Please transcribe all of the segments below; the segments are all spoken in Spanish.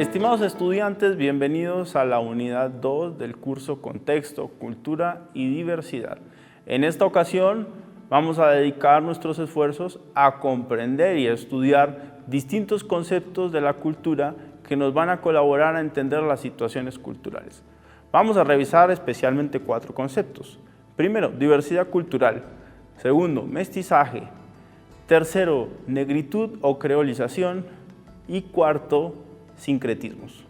Estimados estudiantes, bienvenidos a la unidad 2 del curso Contexto, Cultura y Diversidad. En esta ocasión vamos a dedicar nuestros esfuerzos a comprender y a estudiar distintos conceptos de la cultura que nos van a colaborar a entender las situaciones culturales. Vamos a revisar especialmente 4 conceptos. Primero, diversidad cultural. Segundo, mestizaje. Tercero, negritud o creolización. Y cuarto, sincretismos.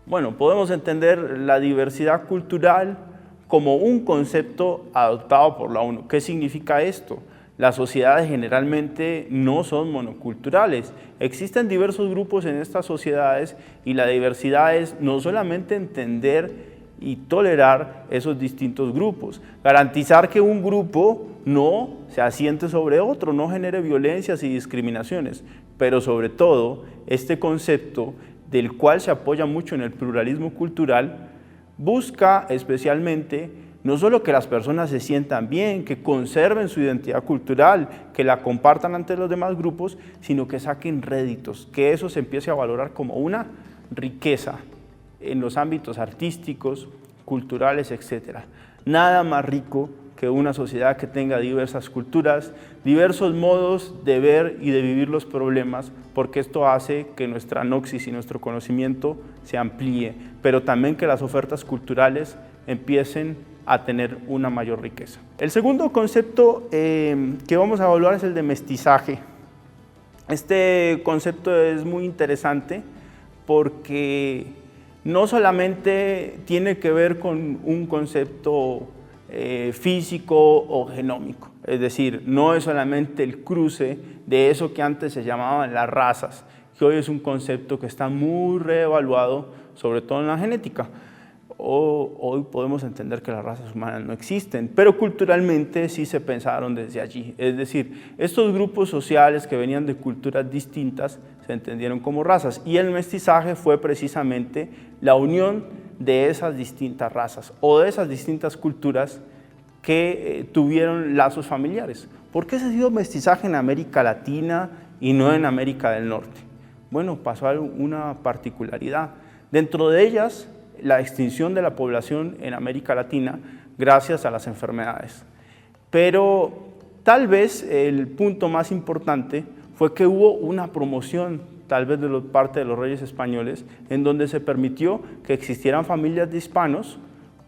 Bueno, podemos entender la diversidad cultural como un concepto adoptado por la ONU. ¿Qué significa esto? Las sociedades generalmente no son monoculturales. Existen diversos grupos en estas sociedades y la diversidad es no solamente entender y tolerar esos distintos grupos, garantizar que un grupo no se asiente sobre otro, no genere violencias y discriminaciones, pero sobre todo este concepto del cual se apoya mucho en el pluralismo cultural, busca especialmente no solo que las personas se sientan bien, que conserven su identidad cultural, que la compartan ante los demás grupos, sino que saquen réditos, que eso se empiece a valorar como una riqueza en los ámbitos artísticos, culturales, etc. Nada más rico que una sociedad que tenga diversas culturas, diversos modos de ver y de vivir los problemas, porque esto hace que nuestra noxis y nuestro conocimiento se amplíe, pero también que las ofertas culturales empiecen a tener una mayor riqueza. El segundo concepto que vamos a evaluar es el de mestizaje. Este concepto es muy interesante porque no solamente tiene que ver con un concepto físico o genómico, es decir, no es solamente el cruce de eso que antes se llamaban las razas, que hoy es un concepto que está muy reevaluado, sobre todo en la genética. Hoy podemos entender que las razas humanas no existen, pero culturalmente sí se pensaron desde allí. Es decir, estos grupos sociales que venían de culturas distintas se entendieron como razas y el mestizaje fue precisamente la unión de esas distintas razas o de esas distintas culturas que tuvieron lazos familiares. ¿Por qué se ha sido mestizaje en América Latina y no en América del Norte? Bueno, pasó una particularidad. Dentro de ellas, la extinción de la población en América Latina gracias a las enfermedades. Pero tal vez el punto más importante fue que hubo una promoción, tal vez de parte de los reyes españoles, en donde se permitió que existieran familias de hispanos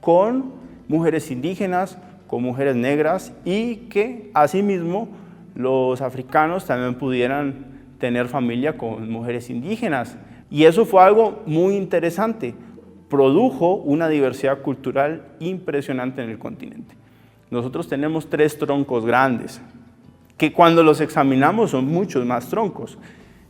con mujeres indígenas, con mujeres negras y que asimismo los africanos también pudieran tener familia con mujeres indígenas. Y eso fue algo muy interesante. Produjo una diversidad cultural impresionante en el continente. Nosotros tenemos 3 troncos grandes, que cuando los examinamos son muchos más troncos.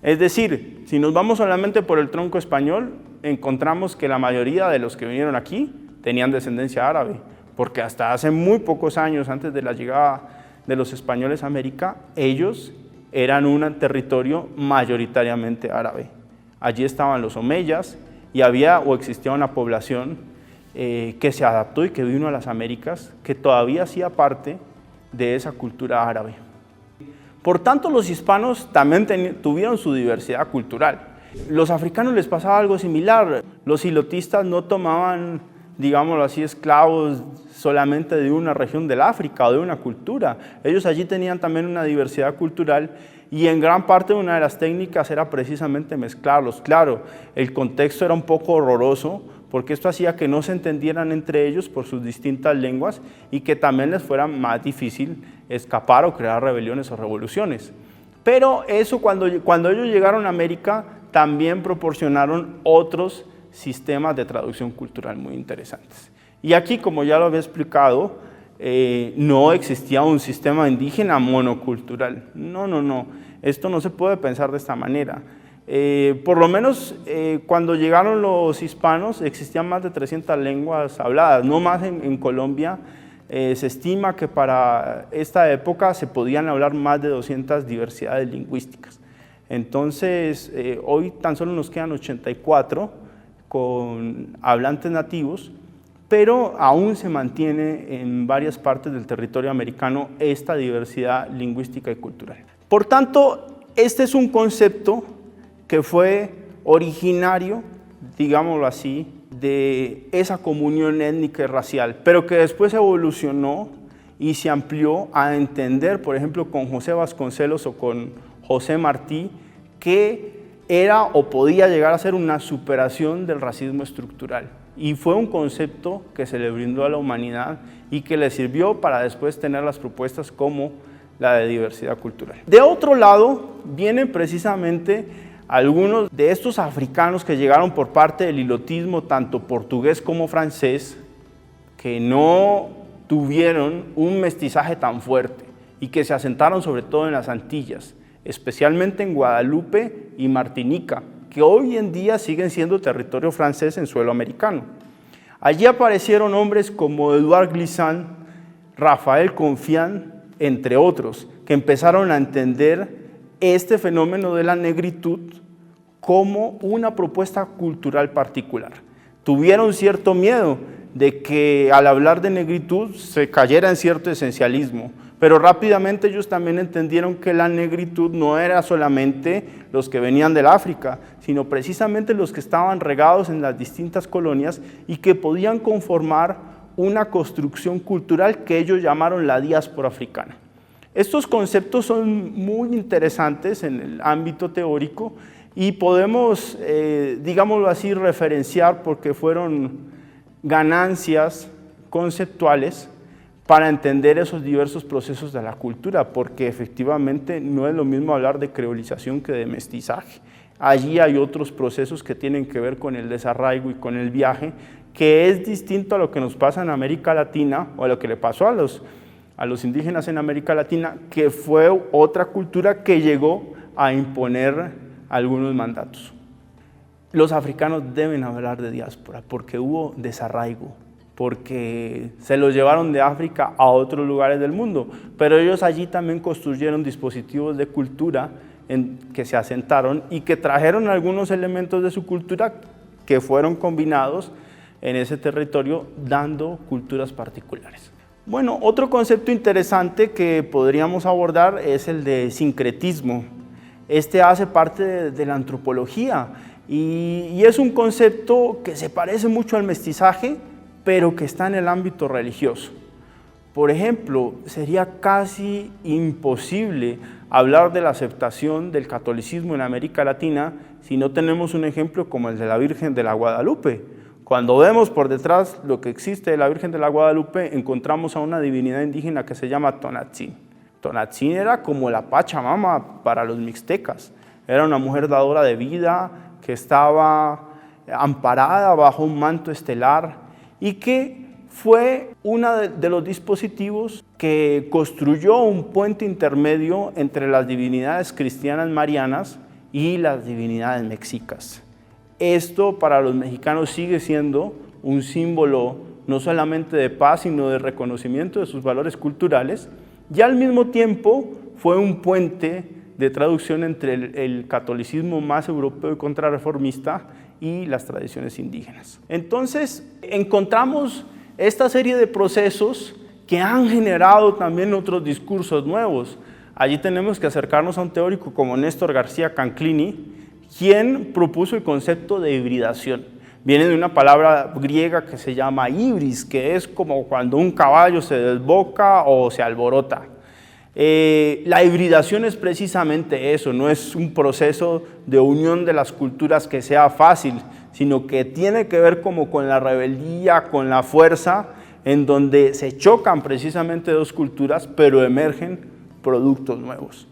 Es decir, si nos vamos solamente por el tronco español, encontramos que la mayoría de los que vinieron aquí tenían descendencia árabe, porque hasta hace muy pocos años, antes de la llegada de los españoles a América, ellos eran un territorio mayoritariamente árabe. Allí estaban los omeyas, y había o existía una población que se adaptó y que vino a las Américas, que todavía hacía parte de esa cultura árabe. Por tanto, los hispanos también tuvieron su diversidad cultural. Los africanos les pasaba algo similar. Los ilotistas no tomaban, digámoslo así, esclavos solamente de una región del África o de una cultura. Ellos allí tenían también una diversidad cultural y en gran parte una de las técnicas era precisamente mezclarlos. Claro, el contexto era un poco horroroso porque esto hacía que no se entendieran entre ellos por sus distintas lenguas y que también les fuera más difícil escapar o crear rebeliones o revoluciones. Pero eso cuando ellos llegaron a América también proporcionaron otros sistemas de traducción cultural muy interesantes. Y aquí, como ya lo había explicado, no existía un sistema indígena monocultural. No. Esto no se puede pensar de esta manera. Por lo menos cuando llegaron los hispanos existían más de 300 lenguas habladas, no más en Colombia. Se estima que para esta época se podían hablar más de 200 diversidades lingüísticas. Entonces, hoy tan solo nos quedan 84 con hablantes nativos, pero aún se mantiene en varias partes del territorio americano esta diversidad lingüística y cultural. Por tanto, este es un concepto que fue originario, digámoslo así, de esa comunión étnica y racial, pero que después evolucionó y se amplió a entender, por ejemplo, con José Vasconcelos o con José Martí, que era o podía llegar a ser una superación del racismo estructural. Y fue un concepto que se le brindó a la humanidad y que le sirvió para después tener las propuestas como la de diversidad cultural. De otro lado, vienen precisamente algunos de estos africanos que llegaron por parte del hilotismo, tanto portugués como francés, que no tuvieron un mestizaje tan fuerte y que se asentaron sobre todo en las Antillas, especialmente en Guadalupe y Martinica, que hoy en día siguen siendo territorio francés en suelo americano. Allí aparecieron hombres como Edouard Glissant, Rafael Confiant, entre otros, que empezaron a entender este fenómeno de la negritud como una propuesta cultural particular. Tuvieron cierto miedo de que al hablar de negritud se cayera en cierto esencialismo, pero rápidamente ellos también entendieron que la negritud no era solamente los que venían del África, sino precisamente los que estaban regados en las distintas colonias y que podían conformar una construcción cultural que ellos llamaron la diáspora africana. Estos conceptos son muy interesantes en el ámbito teórico y podemos, digámoslo así, referenciar porque fueron ganancias conceptuales para entender esos diversos procesos de la cultura, porque efectivamente no es lo mismo hablar de creolización que de mestizaje. Allí hay otros procesos que tienen que ver con el desarraigo y con el viaje, que es distinto a lo que nos pasa en América Latina o a lo que le pasó a los indígenas en América Latina, que fue otra cultura que llegó a imponer algunos mandatos. Los africanos deben hablar de diáspora porque hubo desarraigo, porque se los llevaron de África a otros lugares del mundo, pero ellos allí también construyeron dispositivos de cultura que se asentaron y que trajeron algunos elementos de su cultura que fueron combinados en ese territorio, dando culturas particulares. Bueno, otro concepto interesante que podríamos abordar es el de sincretismo. Este hace parte de la antropología y es un concepto que se parece mucho al mestizaje, pero que está en el ámbito religioso. Por ejemplo, sería casi imposible hablar de la aceptación del catolicismo en América Latina si no tenemos un ejemplo como el de la Virgen de la Guadalupe. Cuando vemos por detrás lo que existe de la Virgen de la Guadalupe, encontramos a una divinidad indígena que se llama Tonatzin. Tonatzin era como la Pachamama para los mixtecas. Era una mujer dadora de vida que estaba amparada bajo un manto estelar y que fue uno de los dispositivos que construyó un puente intermedio entre las divinidades cristianas marianas y las divinidades mexicas. Esto para los mexicanos sigue siendo un símbolo no solamente de paz, sino de reconocimiento de sus valores culturales, y al mismo tiempo fue un puente de traducción entre el catolicismo más europeo y contrarreformista y las tradiciones indígenas. Entonces, encontramos esta serie de procesos que han generado también otros discursos nuevos. Allí tenemos que acercarnos a un teórico como Néstor García Canclini, quien propuso el concepto de hibridación. Viene de una palabra griega que se llama hibris, que es como cuando un caballo se desboca o se alborota. La hibridación es precisamente eso, no es un proceso de unión de las culturas que sea fácil, sino que tiene que ver como con la rebeldía, con la fuerza, en donde se chocan precisamente dos culturas, pero emergen productos nuevos.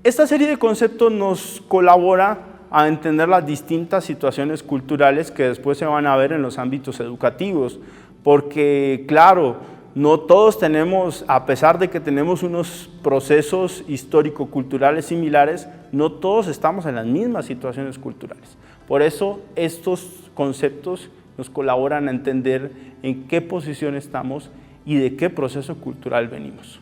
Esta serie de conceptos nos colabora a entender las distintas situaciones culturales que después se van a ver en los ámbitos educativos, porque claro, no todos tenemos, a pesar de que tenemos unos procesos histórico-culturales similares, no todos estamos en las mismas situaciones culturales. Por eso estos conceptos nos colaboran a entender en qué posición estamos y de qué proceso cultural venimos.